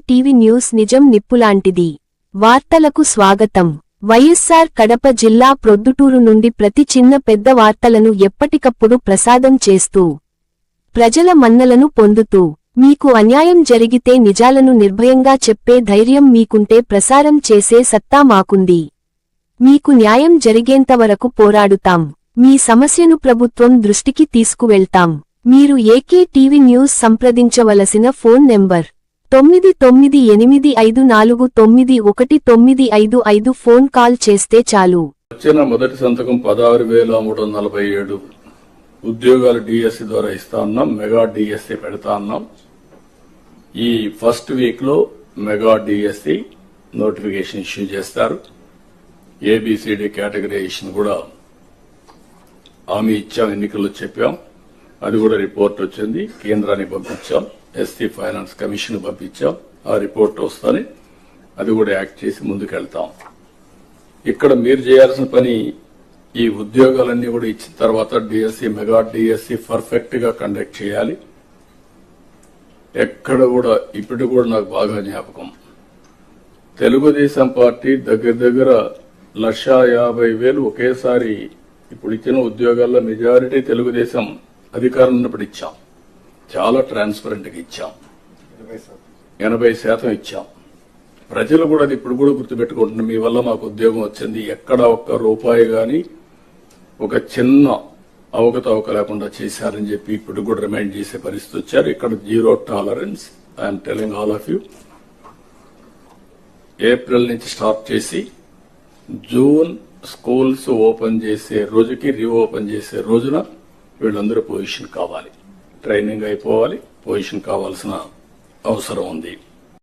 TV news నిజం నిప్పులాంటిది. వార్తలకు స్వాగతం. వైఎస్సార్ కడప జిల్లా ప్రొద్దుటూరు నుండి ప్రతి చిన్న పెద్ద వార్తలను ఎప్పటికప్పుడు ప్రసాదం చేస్తూ ప్రజల మన్నలను పొందుతూ మీకు అన్యాయం జరిగితే నిజాలను నిర్భయంగా చెప్పే ధైర్యం మీకుంటే ప్రసారం చేసే సత్తా మాకుంది. మీకు న్యాయం జరిగేంతవరకు పోరాడుతాం. మీ సమస్యను ప్రభుత్వం దృష్టికి తీసుకువెళ్తాం. మీరు ఏకే టీవీ న్యూస్ సంప్రదించవలసిన ఫోన్ నెంబర్ 9985491955 ఫోన్ కాల్ చేస్తే చాలు. వచ్చిన మొదటి సంతకం 16,347 ఉద్యోగాలు డిఎస్సి ద్వారా ఇస్తా ఉన్నాం. మెగా డిఎస్సి పెడతా ఉన్నాం. ఈ ఫస్ట్ వీక్ లో మెగా డిఎస్సి నోటిఫికేషన్ ఇష్యూ చేస్తారు. ఏబిసిడి కేటగరైజేషన్ కూడా హామీ ఇచ్చాం, ఎన్నికల్లో చెప్పాం. అది కూడా రిపోర్ట్ వచ్చింది, కేంద్రానికి పంపించాం. ఎస్టీ ఫైనాన్స్ కమిషన్ పంపించాం. ఆ రిపోర్ట్ వస్తానే అది కూడా యాక్ట్ చేసి ముందుకెళ్తాం. ఇక్కడ మీరు చేయాల్సిన పని ఈ ఉద్యోగాలన్నీ కూడా ఇచ్చిన తర్వాత డిఎస్సి మెగా డిఎస్సి పర్ఫెక్ట్ గా కండక్ట్ చేయాలి. ఎక్కడ కూడా ఇప్పుడు కూడా నాకు బాగా జ్ఞాపకం, తెలుగుదేశం పార్టీ దగ్గర 1,50,000 ఒకేసారి ఇప్పుడు ఇచ్చిన ఉద్యోగాల్లో మెజారిటీ తెలుగుదేశం అధికారంలో ఉన్నప్పుడు ఇచ్చాం. చాలా ట్రాన్స్పరెంట్ గా ఇచ్చాం. 80% ఇచ్చాం. ప్రజలు కూడా అది ఇప్పుడు కూడా గుర్తుపెట్టుకుంటున్నారు. మీ వల్ల మాకు ఉద్యోగం వచ్చింది. ఎక్కడ ఒక్క రూపాయి గాని ఒక చిన్న అవకతవక లేకుండా చేశారని చెప్పి ఇప్పుడు కూడా రిమైండ్ చేసే పరిస్థితి వచ్చారు. ఇక్కడ zero tolerance. I'm telling all of you. April నుంచి స్టార్ట్ చేసి జూన్ స్కూల్స్ ఓపెన్ చేసే రోజుకి రీఓపెన్ చేసే రోజున వీళ్ళందరూ పొజిషన్ కావాలి. ట్రైనింగ్ అయిపోవాలి, పొజిషన్ కావాల్సిన అవసరం ఉంది.